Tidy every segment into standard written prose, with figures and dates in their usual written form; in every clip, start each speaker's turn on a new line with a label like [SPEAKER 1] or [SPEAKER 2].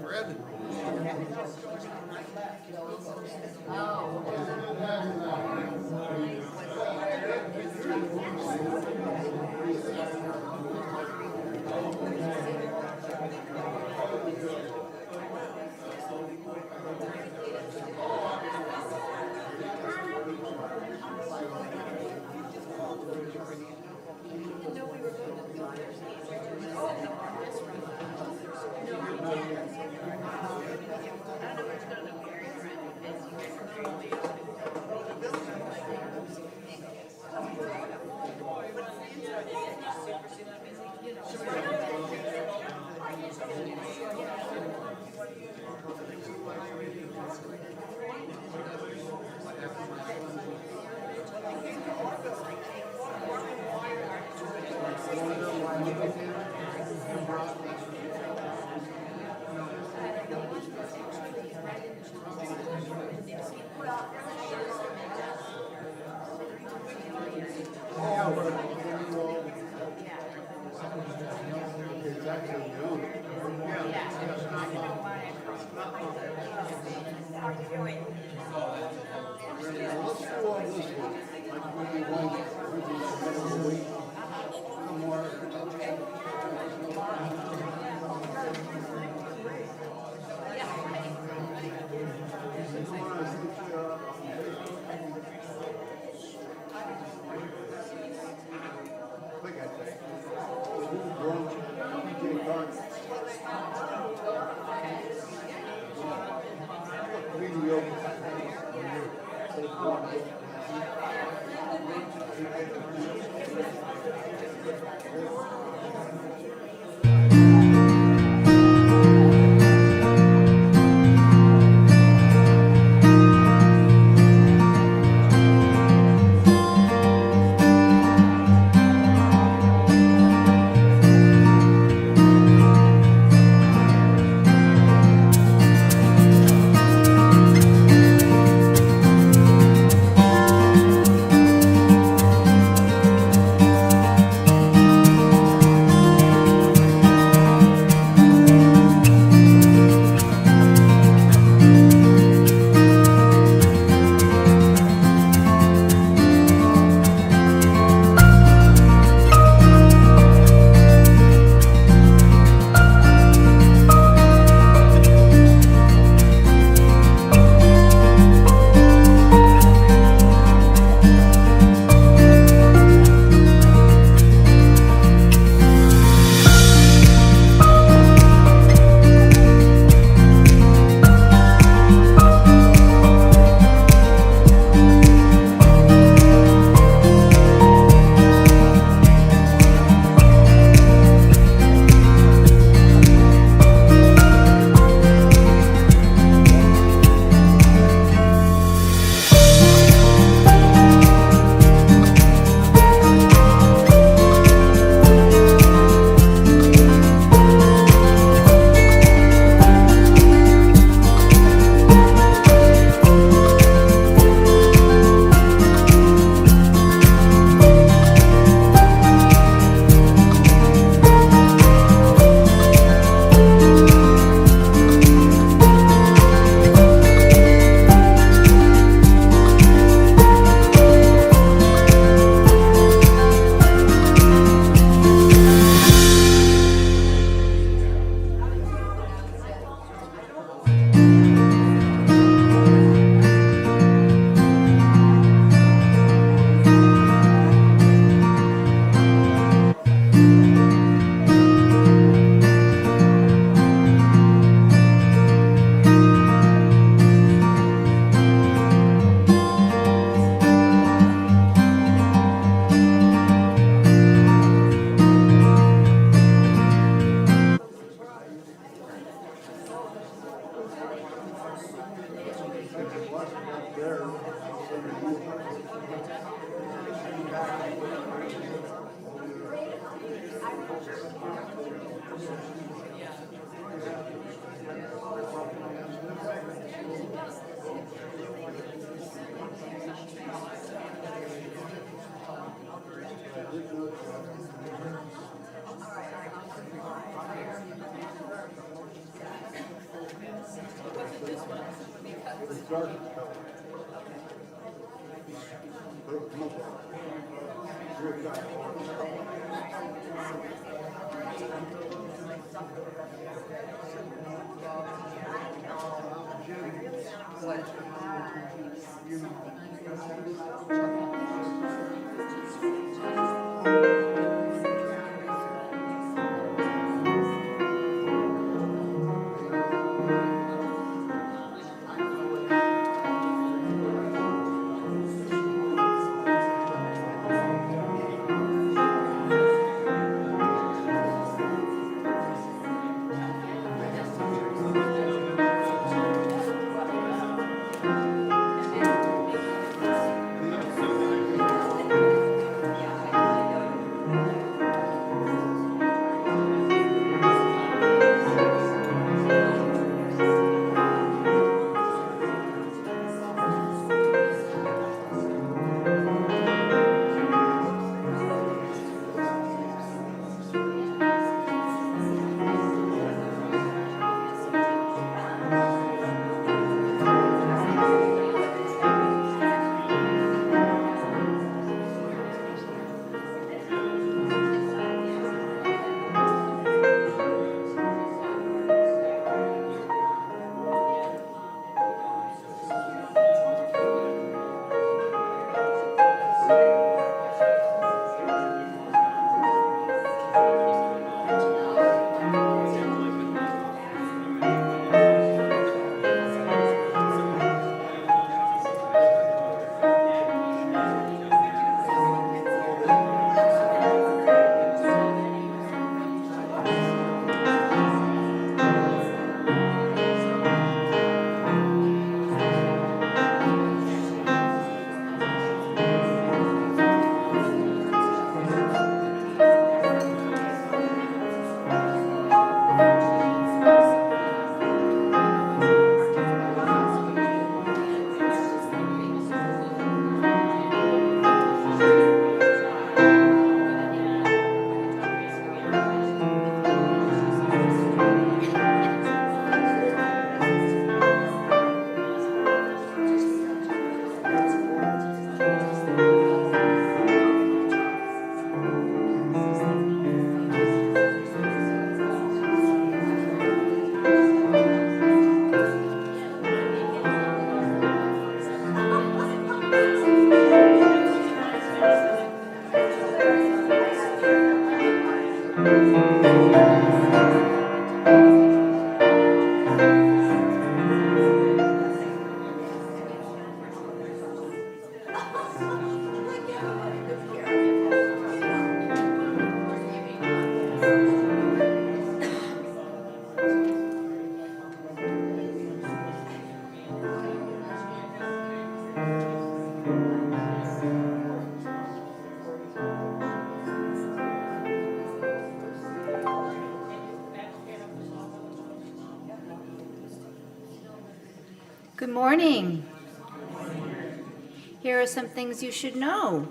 [SPEAKER 1] Fred?
[SPEAKER 2] Good morning. Here are some things you should know.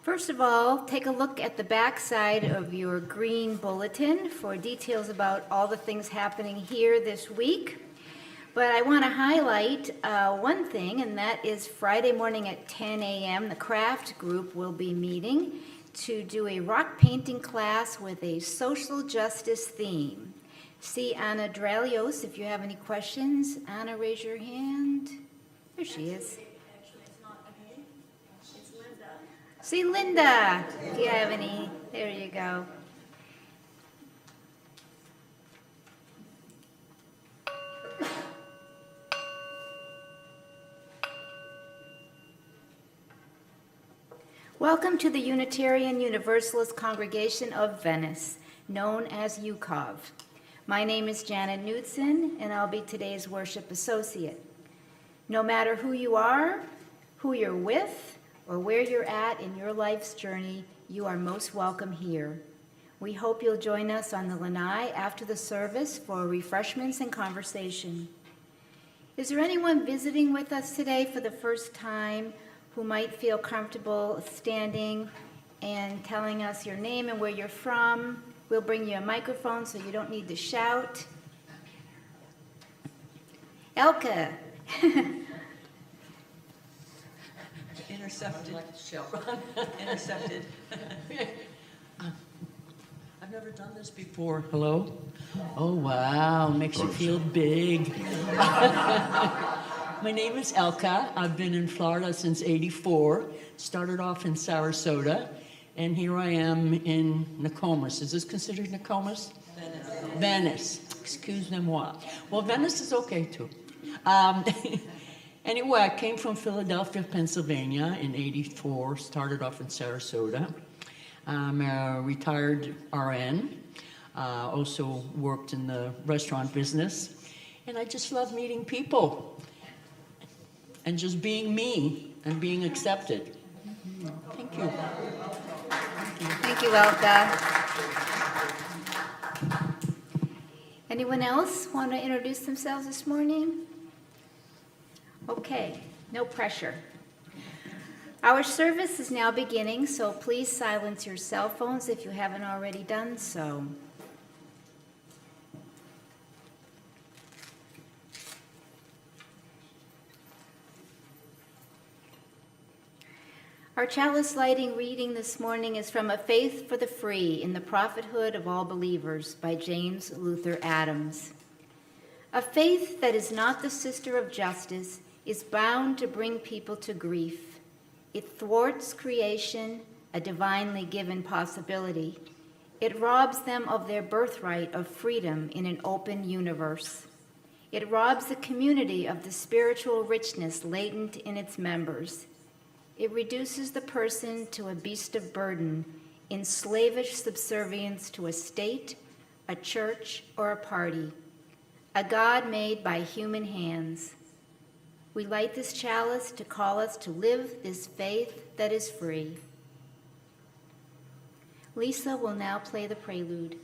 [SPEAKER 2] First of all, take a look at the back side of your green bulletin for details about all the things happening here this week. But I want to highlight one thing, and that is Friday morning at 10 a.m. the craft group will be meeting to do a rock painting class with a social justice theme. See Anna Dralios if you have any questions. Anna, raise your hand. There she is.
[SPEAKER 3] Actually, it's not me. It's Linda.
[SPEAKER 2] See Linda, if you have any. There you go. Welcome to the Unitarian Universalist Congregation of Venice, known as UCOV. My name is Janet Knudsen, and I'll be today's worship associate. No matter who you are, who you're with, or where you're at in your life's journey, you are most welcome here. We hope you'll join us on the lanai after the service for refreshments and conversation. Is there anyone visiting with us today for the first time who might feel comfortable standing and telling us your name and where you're from. We'll bring you a microphone so you don't need to shout. Elka.
[SPEAKER 4] Intercepted. Intercepted. I've never done this before. Hello? Oh, wow. Makes you feel big. My name is Elka. I've been in Florida since '84. Started off in Sarasota. And here I am in Nokomis. Is this considered Nokomis? Venice. Excuse-moi. Well, Venice is okay, too. Anyway, I came from Philadelphia, Pennsylvania in '84. Started off in Sarasota. I'm a retired RN. Also worked in the restaurant business. And I just love meeting people. And just being me and being accepted. Thank you.
[SPEAKER 2] Thank you, Elka. Anyone else want to introduce themselves this morning? Okay, no pressure. Our service is now beginning, so please silence your cell phones if you haven't already done so. Our chalice lighting reading this morning is from A Faith for the Free in the Prophethood of All Believers by James Luther Adams. A faith that is not the sister of justice is bound to bring people to grief. It thwarts creation, a divinely given possibility. It robs them of their birthright of freedom in an open universe. It robs the community of the spiritual richness latent in its members. It reduces the person to a beast of burden in slavish subservience to a state, a church, or a party, a God made by human hands. We light this chalice to call us to live this faith that is free. Lisa will now play the prelude.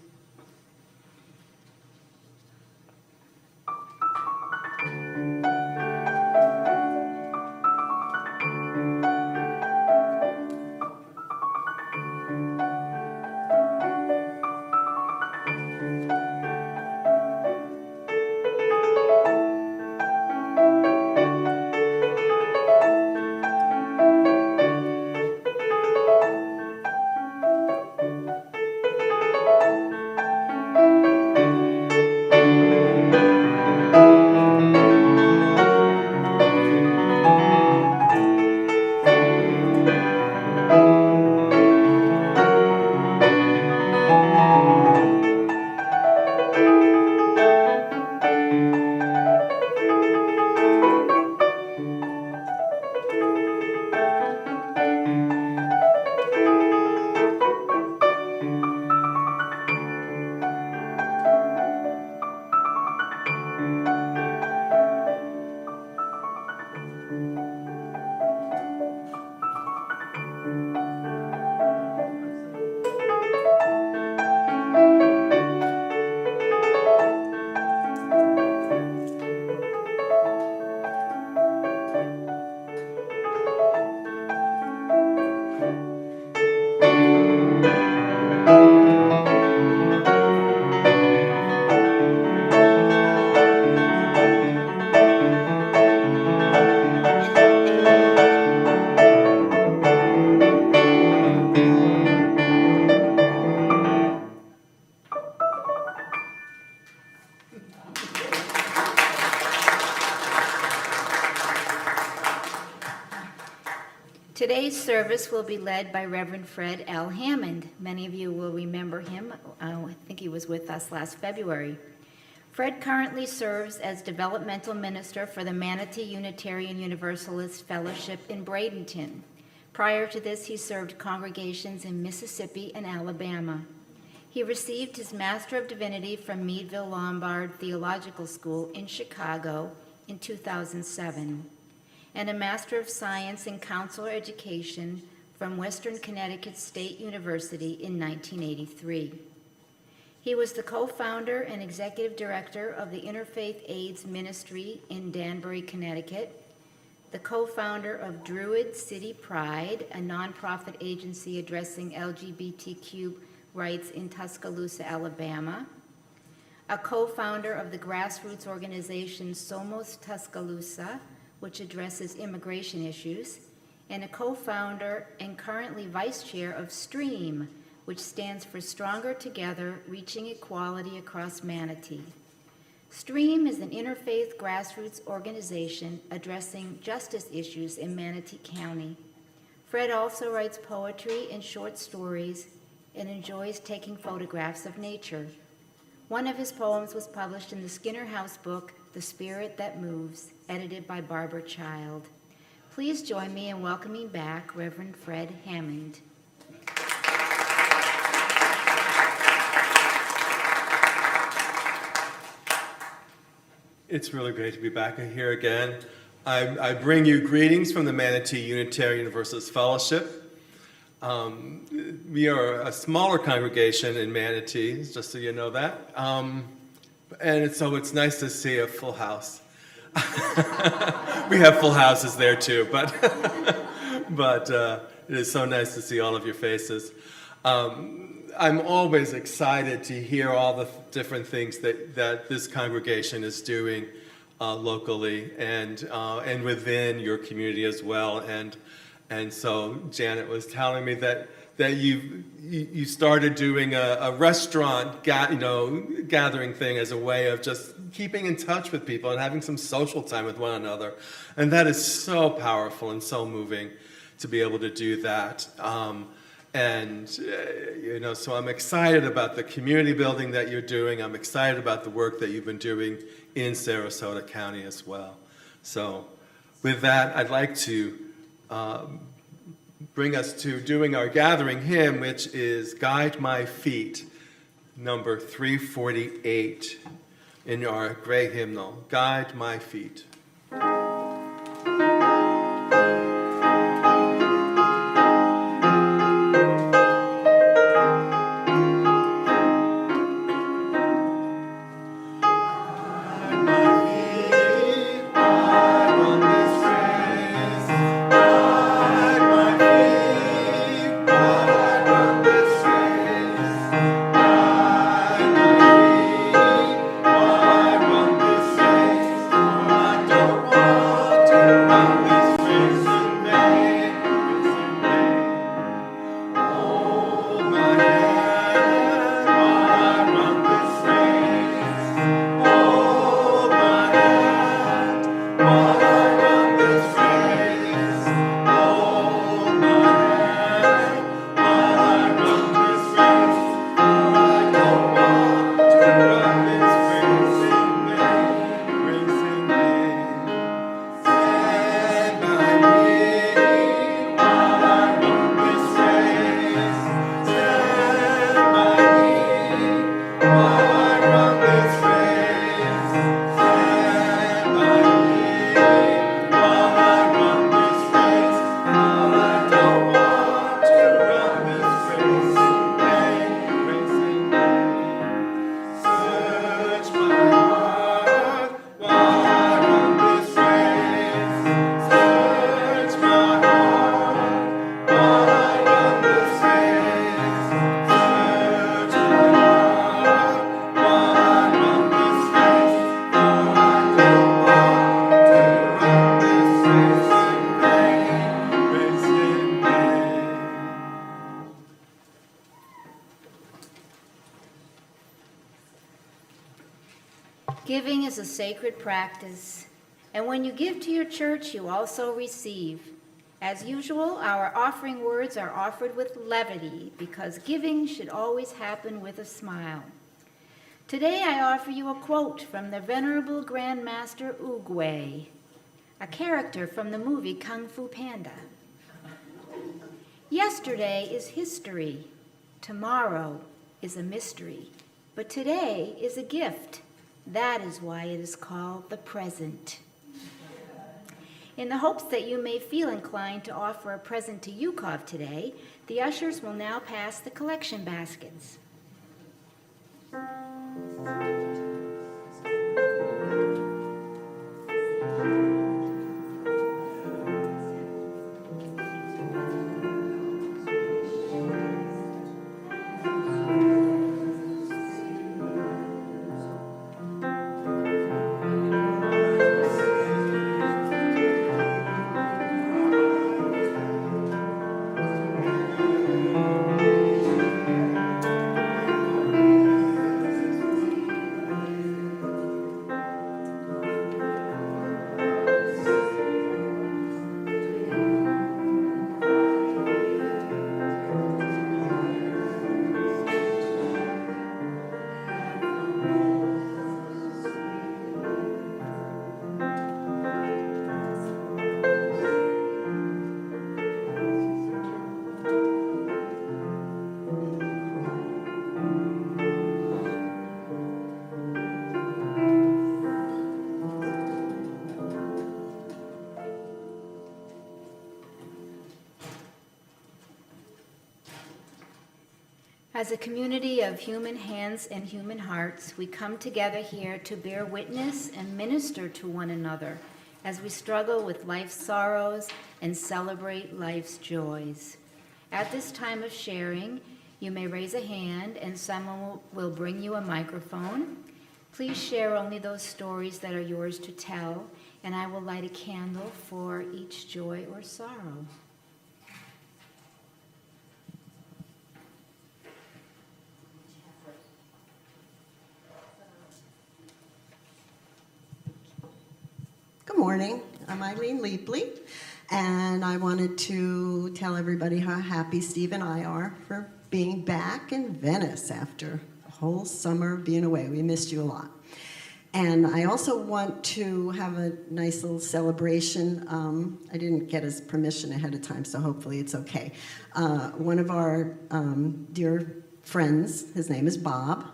[SPEAKER 2] Today's service will be led by Reverend Fred L. Hammond. Many of you will remember him. I think he was with us last February. Fred currently serves as Developmental Minister for the Manatee Unitarian Universalist Fellowship in Bradenton. Prior to this, he served congregations in Mississippi and Alabama. He received his Master of Divinity from Meadville Lombard Theological School in Chicago in 2007. And a Master of Science in Counselor Education from Western Connecticut State University in 1983. He was the co-founder and executive director of the Interfaith AIDS Ministry in Danbury, Connecticut, the co-founder of Druid City Pride, a nonprofit agency addressing LGBTQ rights in Tuscaloosa, Alabama, a co-founder of the grassroots organization Somos Tuscaloosa, which addresses immigration issues, and a co-founder and currently vice chair of STREAM, which stands for Stronger Together, Reaching Equality Across Manatee. STREAM is an interfaith grassroots organization addressing justice issues in Manatee County. Fred also writes poetry and short stories and enjoys taking photographs of nature. One of his poems was published in the Skinner House book, The Spirit That Moves, edited by Barbara Child. Please join me in welcoming back Reverend Fred Hammond.
[SPEAKER 1] It's really great to be back here again. I bring you greetings from the Manatee Unitarian Universalist Fellowship. We are a smaller congregation in Manatee, just so you know that. So it's nice to see a full house. We have full houses there too, but it is so nice to see all of your faces. I'm always excited to hear all the different things that this congregation is doing locally and within your community as well. And so Janet was telling me that you started doing a restaurant gathering thing as a way of just keeping in touch with people and having some social time with one another. And that is so powerful and so moving to be able to do that. So I'm excited about the community building that you're doing. I'm excited about the work that you've been doing in Sarasota County as well. So with that, I'd like to bring us to doing our gathering hymn, which is Guide My Feet, number 348 in our gray hymnal, Guide My Feet.
[SPEAKER 2] Giving is a sacred practice, and when you give to your church, you also receive. As usual, our offering words are offered with levity because giving should always happen with a smile. Today I offer you a quote from the Venerable Grand Master Oogway, a character from the movie Kung Fu Panda. Yesterday is history, tomorrow is a mystery, but today is a gift. That is why it is called the present. In the hopes that you may feel inclined to offer a present to Yukov today, the ushers will now pass the collection baskets. As a community of human hands and human hearts, we come together here to bear witness and minister to one another as we struggle with life's sorrows and celebrate life's joys. At this time of sharing, you may raise a hand and someone will bring you a microphone. Please share only those stories that are yours to tell, and I will light a candle for each joy or sorrow.
[SPEAKER 5] Good morning. I'm Eileen Leapley, and I wanted to tell everybody how happy Steve and I are for being back in Venice after a whole summer being away. We missed you a lot. And I also want to have a nice little celebration. I didn't get his permission ahead of time, so hopefully it's okay. One of our dear friends, his name is Bob,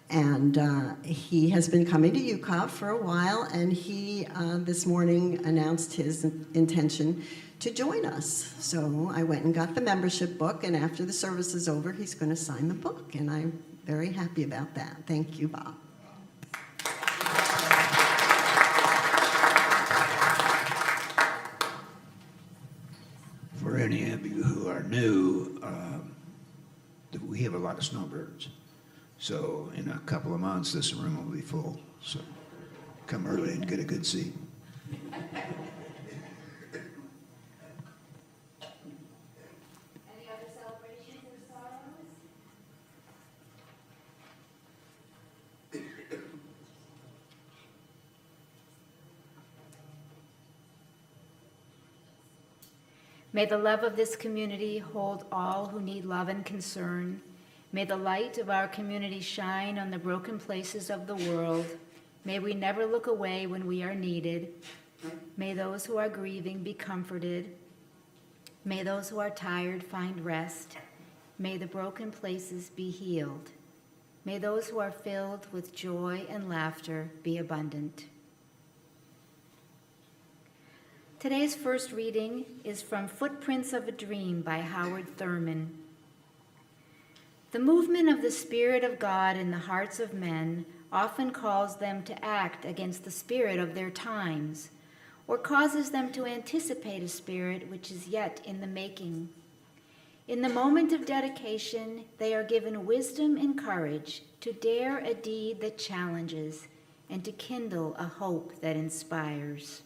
[SPEAKER 5] and he has been coming to UCOV for a while, and he this morning announced his intention to join us. So I went and got the membership book, and after the service is over, he's going to sign the book, and I'm very happy about that. Thank you, Bob.
[SPEAKER 6] For any of you who are new, we have a lot of snowbirds. So in a couple of months, this room will be full. So come early and get a good seat.
[SPEAKER 2] Any other celebrations or sorrows? May the love of this community hold all who need love and concern. May the light of our community shine on the broken places of the world. May we never look away when we are needed. May those who are grieving be comforted. May those who are tired find rest. May the broken places be healed. May those who are filled with joy and laughter be abundant. Today's first reading is from Footprints of a Dream by Howard Thurman. The movement of the Spirit of God in the hearts of men often calls them to act against the spirit of their times, or causes them to anticipate a spirit which is yet in the making. In the moment of dedication, they are given wisdom and courage to dare a deed that challenges and to kindle a hope that inspires.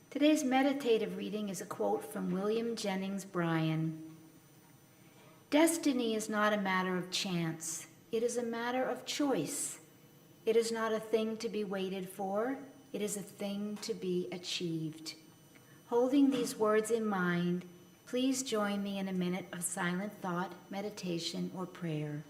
[SPEAKER 2] Today's meditative reading is a quote from William Jennings Bryan. Destiny is not a matter of chance. It is a matter of choice. It is not a thing to be waited for. It is a thing to be achieved. Holding these words in mind, please join me in a minute of silent thought, meditation, or prayer.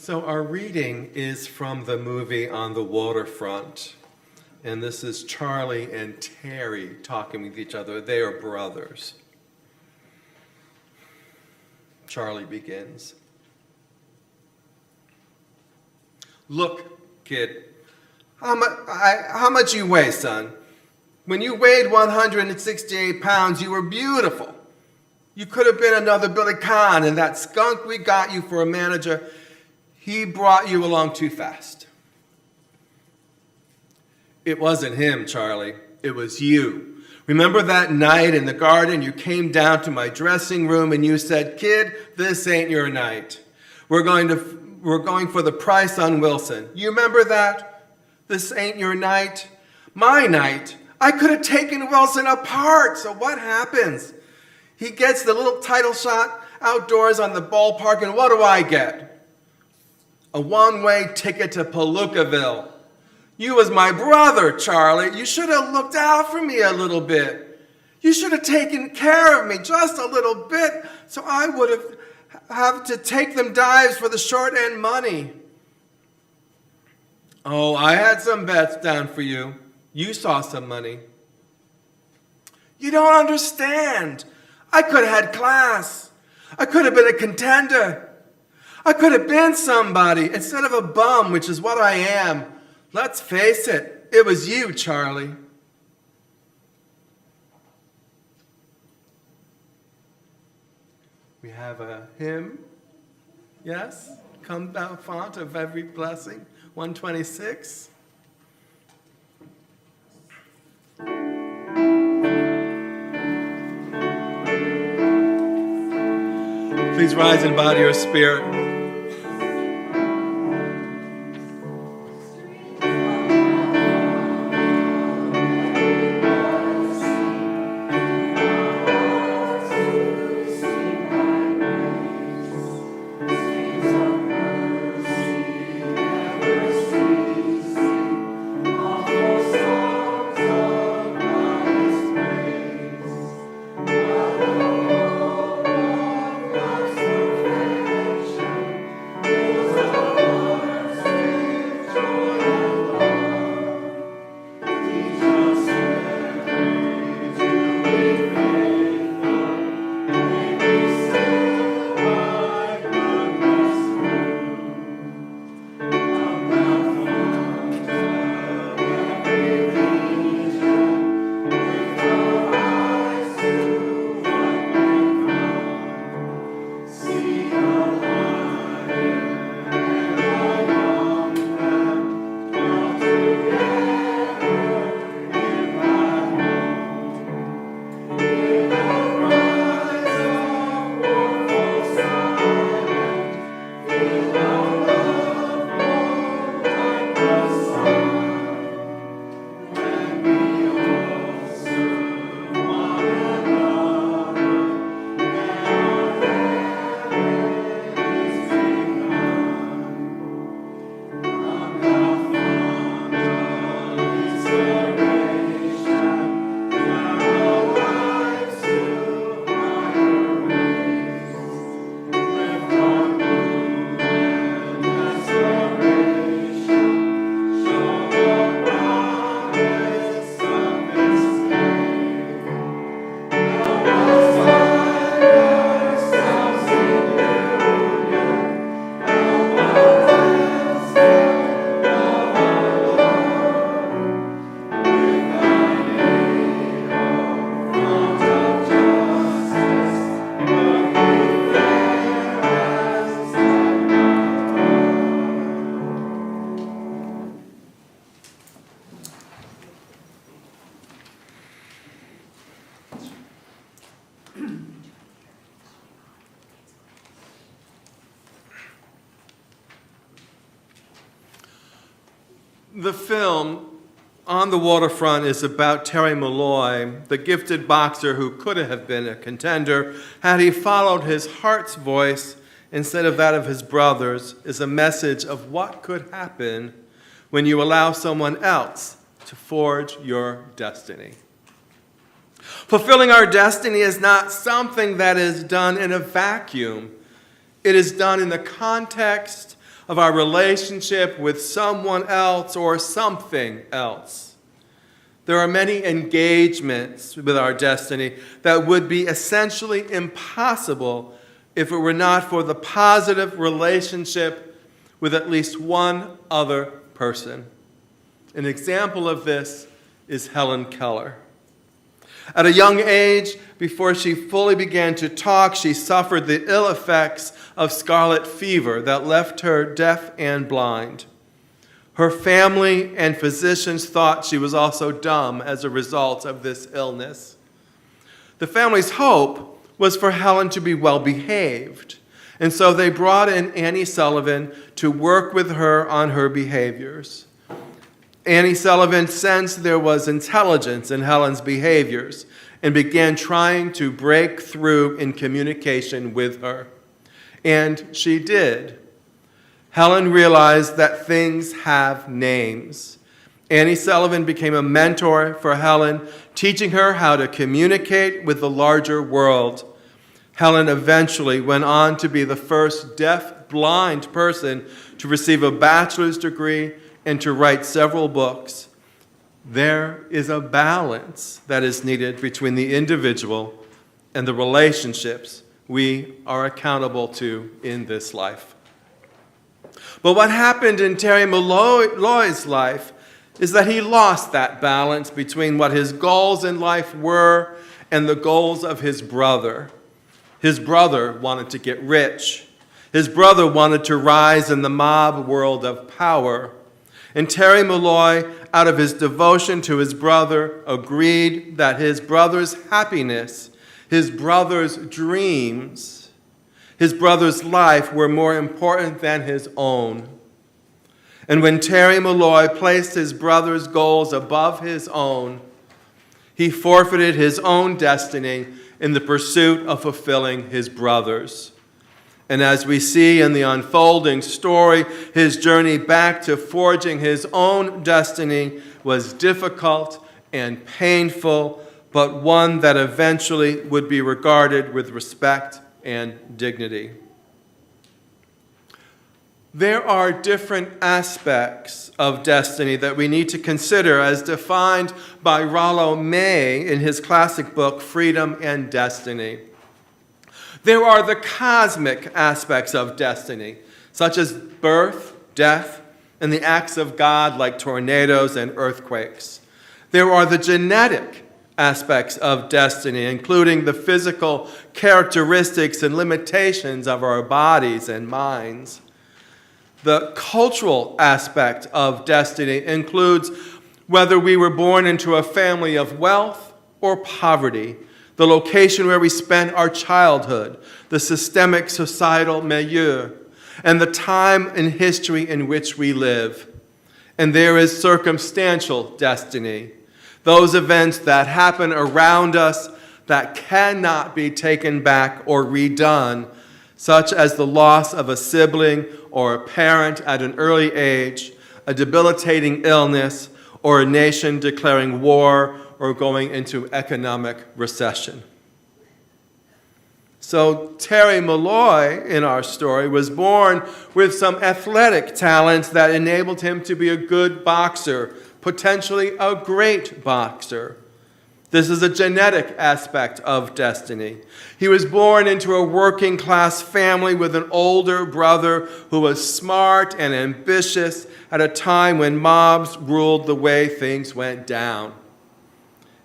[SPEAKER 1] So our reading is from the movie On the Waterfront. And this is Charlie and Terry talking with each other. They are brothers. Charlie begins. Look, kid, how much you weigh, son? When you weighed 168 pounds, you were beautiful. You could have been another Billy Kahn, and that skunk we got you for a manager, he brought you along too fast. It wasn't him, Charlie. It was you. Remember that night in the garden, you came down to my dressing room and you said, kid, this ain't your night. We're going for the price on Wilson. You remember that? This ain't your night. My night. I could have taken Wilson apart. So what happens? He gets the little title shot outdoors on the ballpark, and what do I get? A one-way ticket to Palookaville. You was my brother, Charlie. You should have looked out for me a little bit. You should have taken care of me just a little bit, so I would have to take them dives for the short end money. Oh, I had some bets down for you. You saw some money. You don't understand. I could have had class. I could have been a contender. I could have been somebody instead of a bum, which is what I am. Let's face it, it was you, Charlie. We have a hymn, yes? Come thou font of every blessing, 126. Please rise in body or spirit. The film On the Waterfront is about Terry Malloy, the gifted boxer who could have been a contender had he followed his heart's voice instead of that of his brothers, is a message of what could happen when you allow someone else to forge your destiny. Fulfilling our destiny is not something that is done in a vacuum. It is done in the context of our relationship with someone else or something else. There are many engagements with our destiny that would be essentially impossible if it were not for the positive relationship with at least one other person. An example of this is Helen Keller. At a young age, before she fully began to talk, she suffered the ill effects of scarlet fever that left her deaf and blind. Her family and physicians thought she was also dumb as a result of this illness. The family's hope was for Helen to be well behaved, and so they brought in Annie Sullivan to work with her on her behaviors. Annie Sullivan sensed there was intelligence in Helen's behaviors and began trying to break through in communication with her. And she did. Helen realized that things have names. Annie Sullivan became a mentor for Helen, teaching her how to communicate with the larger world. Helen eventually went on to be the first deaf-blind person to receive a bachelor's degree and to write several books. There is a balance that is needed between the individual and the relationships we are accountable to in this life. But what happened in Terry Malloy's life is that he lost that balance between what his goals in life were and the goals of his brother. His brother wanted to get rich. His brother wanted to rise in the mob world of power. And Terry Malloy, out of his devotion to his brother, agreed that his brother's happiness, his brother's dreams, his brother's life were more important than his own. And when Terry Malloy placed his brother's goals above his own, he forfeited his own destiny in the pursuit of fulfilling his brother's. And as we see in the unfolding story, his journey back to forging his own destiny was difficult and painful, but one that eventually would be regarded with respect and dignity. There are different aspects of destiny that we need to consider as defined by Rollo May in his classic book, Freedom and Destiny. There are the cosmic aspects of destiny, such as birth, death, and the acts of God like tornadoes and earthquakes. There are the genetic aspects of destiny, including the physical characteristics and limitations of our bodies and minds. The cultural aspect of destiny includes whether we were born into a family of wealth or poverty, the location where we spent our childhood, the systemic societal milieu, and the time in history in which we live. And there is circumstantial destiny, those events that happen around us that cannot be taken back or redone, such as the loss of a sibling or a parent at an early age, a debilitating illness, or a nation declaring war or going into economic recession. So Terry Malloy, in our story, was born with some athletic talents that enabled him to be a good boxer, potentially a great boxer. This is a genetic aspect of destiny. He was born into a working-class family with an older brother who was smart and ambitious at a time when mobs ruled the way things went down.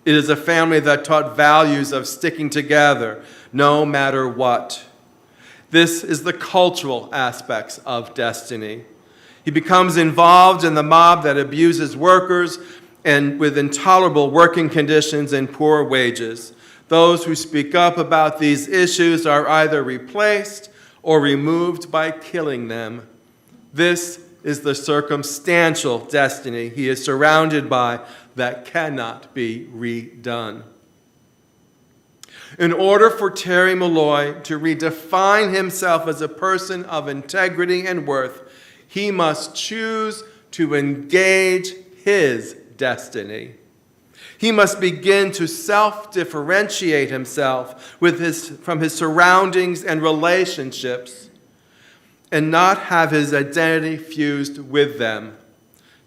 [SPEAKER 1] It is a family that taught values of sticking together, no matter what. This is the cultural aspects of destiny. He becomes involved in the mob that abuses workers and with intolerable working conditions and poor wages. Those who speak up about these issues are either replaced or removed by killing them. This is the circumstantial destiny he is surrounded by that cannot be redone. In order for Terry Malloy to redefine himself as a person of integrity and worth, he must choose to engage his destiny. He must begin to self-differentiate himself from his surroundings and relationships. and not have his identity fused with them.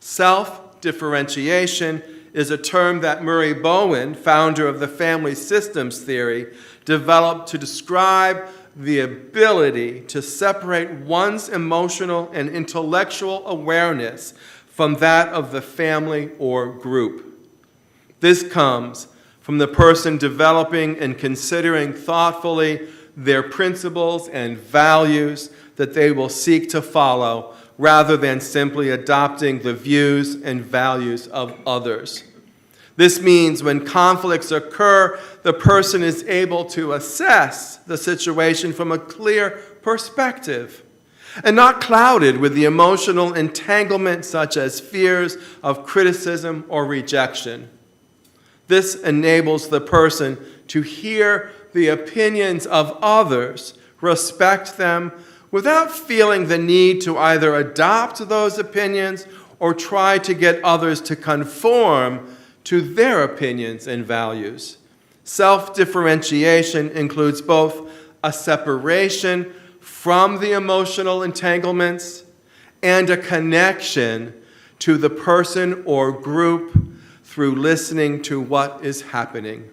[SPEAKER 1] Self-differentiation is a term that Murray Bowen, founder of the family systems theory, developed to describe the ability to separate one's emotional and intellectual awareness from that of the family or group. This comes from the person developing and considering thoughtfully their principles and values that they will seek to follow, rather than simply adopting the views and values of others. This means when conflicts occur, the person is able to assess the situation from a clear perspective and not clouded with the emotional entanglement such as fears of criticism or rejection. This enables the person to hear the opinions of others, respect them, without feeling the need to either adopt those opinions or try to get others to conform to their opinions and values. Self-differentiation includes both a separation from the emotional entanglements and a connection to the person or group through listening to what is happening.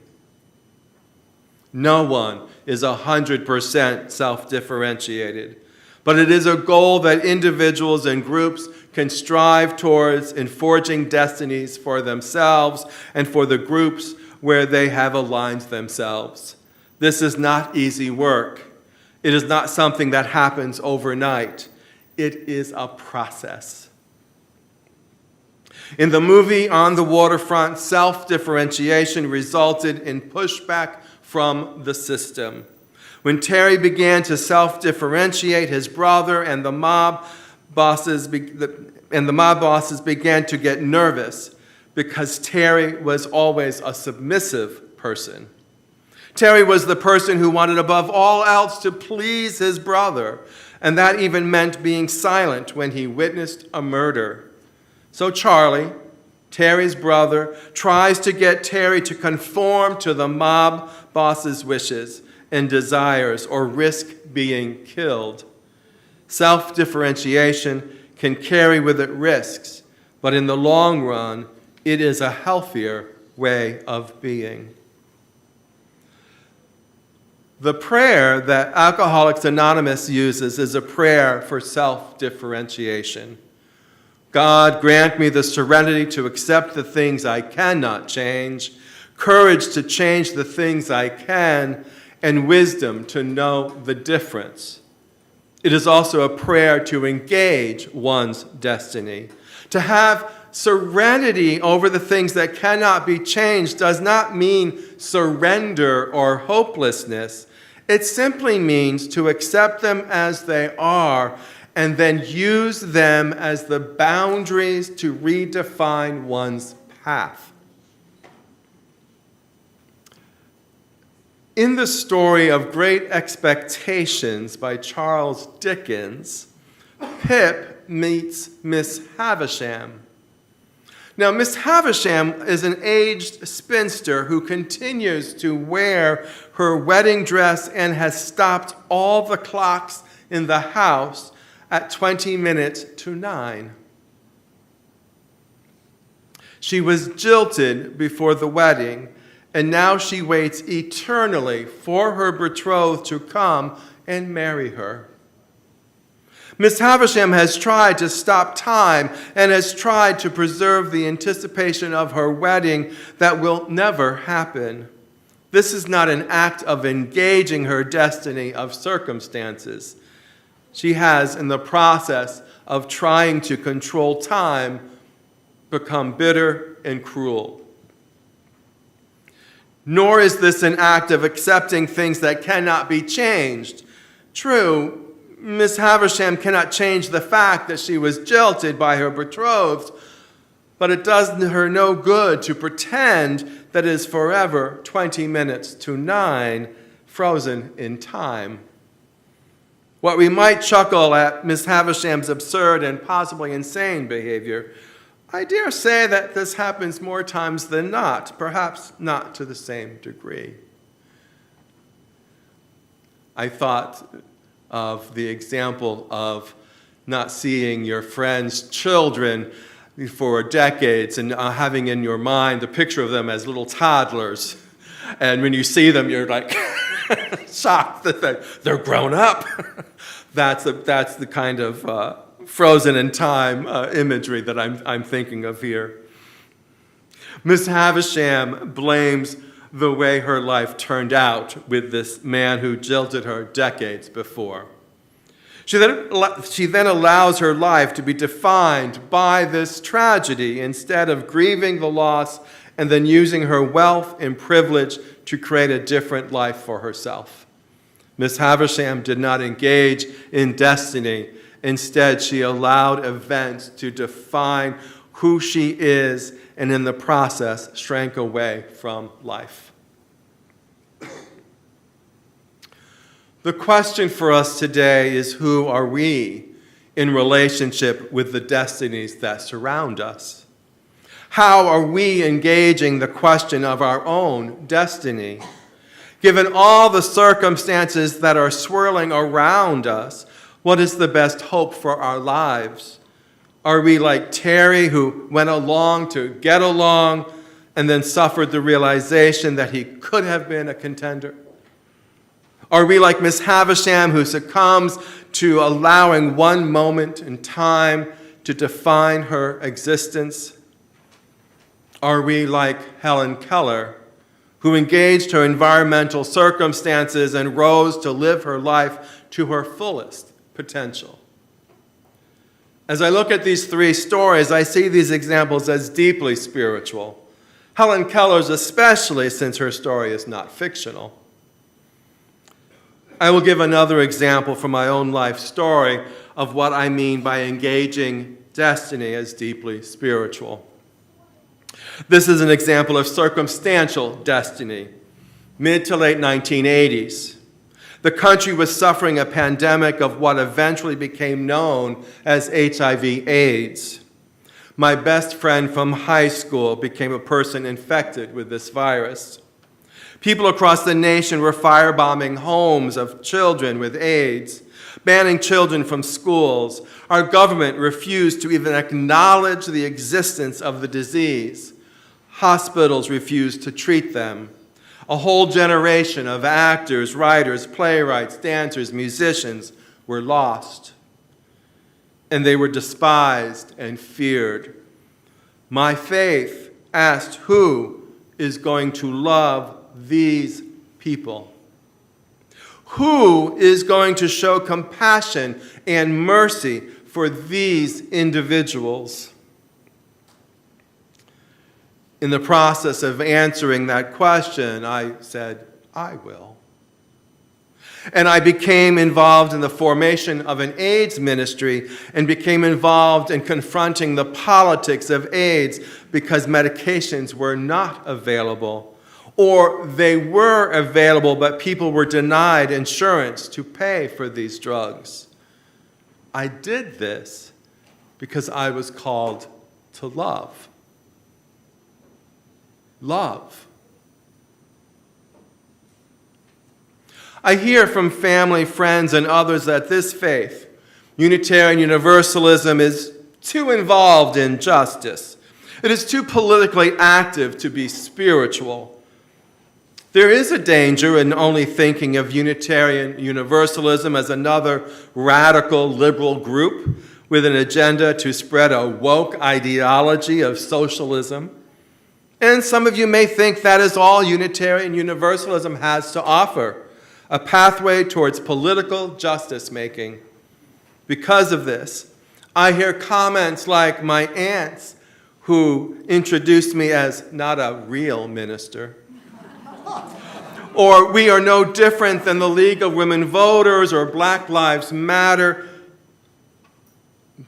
[SPEAKER 1] No one is 100% self-differentiated, but it is a goal that individuals and groups can strive towards in forging destinies for themselves and for the groups where they have aligned themselves. This is not easy work. It is not something that happens overnight. It is a process. In the movie On the Waterfront, self-differentiation resulted in pushback from the system. When Terry began to self-differentiate, his brother and the mob bosses began to get nervous because Terry was always a submissive person. Terry was the person who wanted above all else to please his brother, and that even meant being silent when he witnessed a murder. So Charlie, Terry's brother, tries to get Terry to conform to the mob boss's wishes and desires or risk being killed. Self-differentiation can carry with it risks, but in the long run, it is a healthier way of being. The prayer that Alcoholics Anonymous uses is a prayer for self-differentiation. God, grant me the serenity to accept the things I cannot change, courage to change the things I can, and wisdom to know the difference. It is also a prayer to engage one's destiny. To have serenity over the things that cannot be changed does not mean surrender or hopelessness. It simply means to accept them as they are and then use them as the boundaries to redefine one's path. In the story of Great Expectations by Charles Dickens, Pip meets Miss Havisham. Now, Miss Havisham is an aged spinster who continues to wear her wedding dress and has stopped all the clocks in the house at 20 minutes to 9. She was jilted before the wedding, and now she waits eternally for her betrothed to come and marry her. Miss Havisham has tried to stop time and has tried to preserve the anticipation of her wedding that will never happen. This is not an act of engaging her destiny of circumstances. She has, in the process of trying to control time, become bitter and cruel. Nor is this an act of accepting things that cannot be changed. True, Miss Havisham cannot change the fact that she was jilted by her betrothed, but it does her no good to pretend that it is forever 20 minutes to 9, frozen in time. What we might chuckle at Miss Havisham's absurd and possibly insane behavior, I dare say that this happens more times than not, perhaps not to the same degree. I thought of the example of not seeing your friends' children for decades and having in your mind the picture of them as little toddlers. And when you see them, you're like shocked that they're grown up. That's the kind of frozen in time imagery that I'm thinking of here. Miss Havisham blames the way her life turned out with this man who jilted her decades before. She then allows her life to be defined by this tragedy instead of grieving the loss and then using her wealth and privilege to create a different life for herself. Miss Havisham did not engage in destiny. Instead, she allowed events to define who she is and in the process shrank away from life. The question for us today is, who are we in relationship with the destinies that surround us? How are we engaging the question of our own destiny? Given all the circumstances that are swirling around us, what is the best hope for our lives? Are we like Terry, who went along to get along and then suffered the realization that he could have been a contender? Are we like Miss Havisham, who succumbs to allowing one moment in time to define her existence? Are we like Helen Keller, who engaged her environmental circumstances and rose to live her life to her fullest potential? As I look at these three stories, I see these examples as deeply spiritual. Helen Keller's especially, since her story is not fictional. I will give another example from my own life story of what I mean by engaging destiny as deeply spiritual. This is an example of circumstantial destiny. Mid to late 1980s, the country was suffering a pandemic of what eventually became known as HIV/AIDS. My best friend from high school became a person infected with this virus. People across the nation were firebombing homes of children with AIDS, banning children from schools. Our government refused to even acknowledge the existence of the disease. Hospitals refused to treat them. A whole generation of actors, writers, playwrights, dancers, musicians were lost. And they were despised and feared. My faith asked, who is going to love these people? Who is going to show compassion and mercy for these individuals? In the process of answering that question, I said, I will. And I became involved in the formation of an AIDS ministry and became involved in confronting the politics of AIDS because medications were not available. Or they were available, but people were denied insurance to pay for these drugs. I did this because I was called to love. Love. I hear from family, friends, and others that this faith, Unitarian Universalism, is too involved in justice. It is too politically active to be spiritual. There is a danger in only thinking of Unitarian Universalism as another radical liberal group with an agenda to spread a woke ideology of socialism. And some of you may think that is all Unitarian Universalism has to offer, a pathway towards political justice making. Because of this, I hear comments like my aunts, who introduced me as not a real minister. Or we are no different than the League of Women Voters or Black Lives Matter.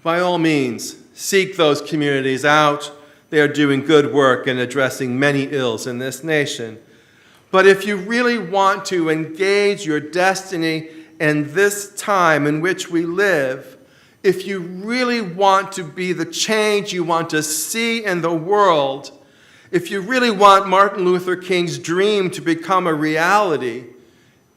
[SPEAKER 1] By all means, seek those communities out. They are doing good work in addressing many ills in this nation. But if you really want to engage your destiny in this time in which we live, if you really want to be the change you want to see in the world, if you really want Martin Luther King's dream to become a reality,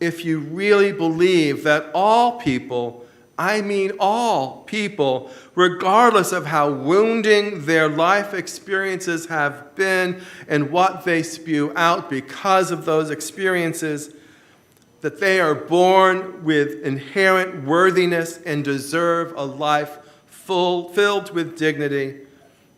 [SPEAKER 1] if you really believe that all people, I mean all people, regardless of how wounding their life experiences have been and what they spew out because of those experiences, that they are born with inherent worthiness and deserve a life filled with dignity,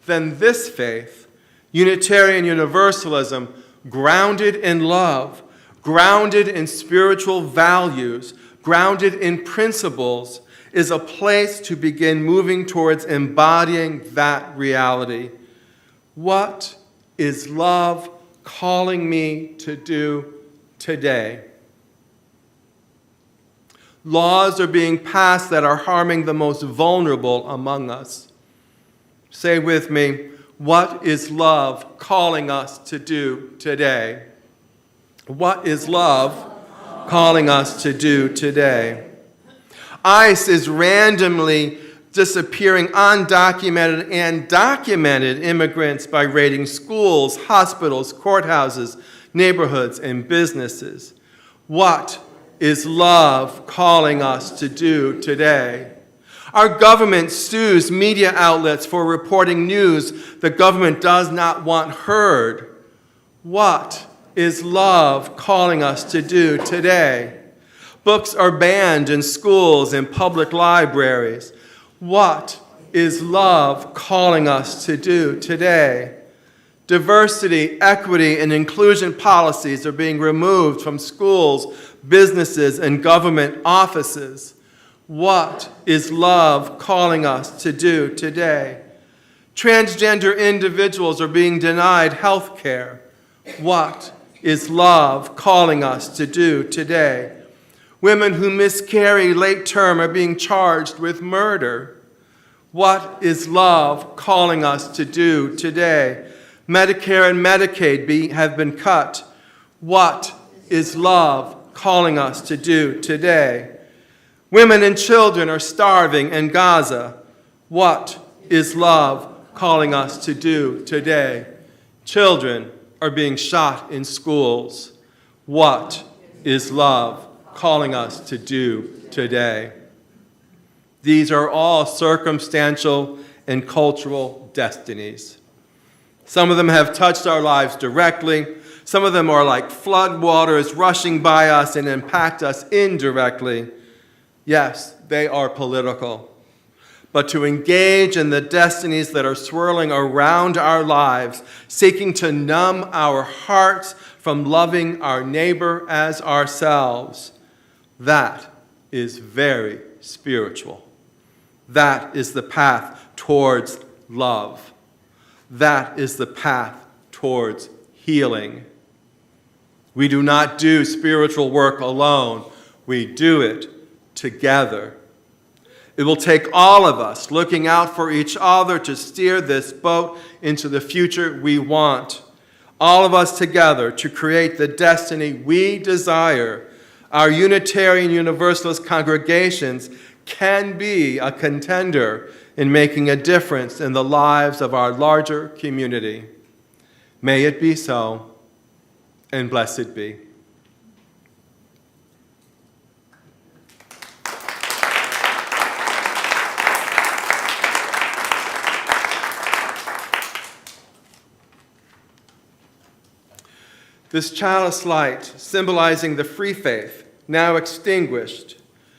[SPEAKER 1] then this faith, Unitarian Universalism, grounded in love, grounded in spiritual values, grounded in principles, is a place to begin moving towards embodying that reality. What is love calling me to do today? Laws are being passed that are harming the most vulnerable among us. Say with me, what is love calling us to do today? What is love calling us to do today? ICE is randomly disappearing undocumented and documented immigrants by raiding schools, hospitals, courthouses, neighborhoods, and businesses. What is love calling us to do today? Our government sues media outlets for reporting news the government does not want heard. What is love calling us to do today? Books are banned in schools and public libraries. What is love calling us to do today? Diversity, equity, and inclusion policies are being removed from schools, businesses, and government offices. What is love calling us to do today? Transgender individuals are being denied health care. What is love calling us to do today? Women who miscarry late term are being charged with murder. What is love calling us to do today? Medicare and Medicaid have been cut. What is love calling us to do today? Women and children are starving in Gaza. What is love calling us to do today? Children are being shot in schools. What is love calling us to do today? These are all circumstantial and cultural destinies. Some of them have touched our lives directly. Some of them are like flood waters rushing by us and impact us indirectly. Yes, they are political. But to engage in the destinies that are swirling around our lives, seeking to numb our hearts from loving our neighbor as ourselves, that is very spiritual. That is the path towards love. That is the path towards healing. We do not do spiritual work alone. We do it together. It will take all of us looking out for each other to steer this boat into the future we want. All of us together to create the destiny we desire. Our Unitarian Universalist congregations can be a contender in making a difference in the lives of our larger community. May it be so, and blessed be. This chalice light, symbolizing the free faith, now extinguished,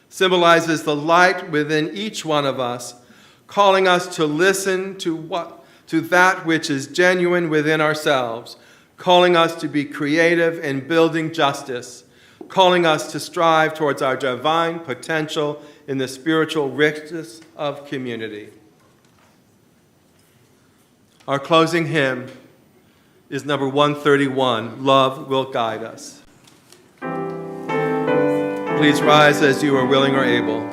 [SPEAKER 1] symbolizes the light within each one of us, calling us to listen to that which is genuine within ourselves, calling us to be creative in building justice, calling us to strive towards our divine potential in the spiritual richness of community. Our closing hymn is number 131, Love Will Guide Us. Please rise as you are willing or able.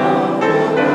[SPEAKER 7] Love will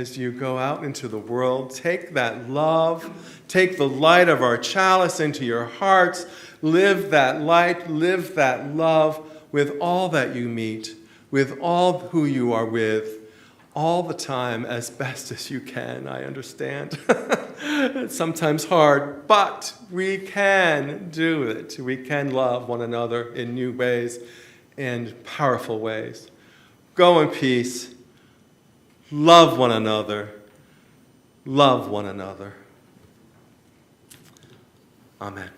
[SPEAKER 1] as you go out into the world. Take that love, take the light of our chalice into your hearts. Live that light, live that love with all that you meet, with all who you are with, all the time as best as you can. I understand. It's sometimes hard, but we can do it. We can love one another in new ways and powerful ways. Go in peace. Love one another. Love one another. Amen.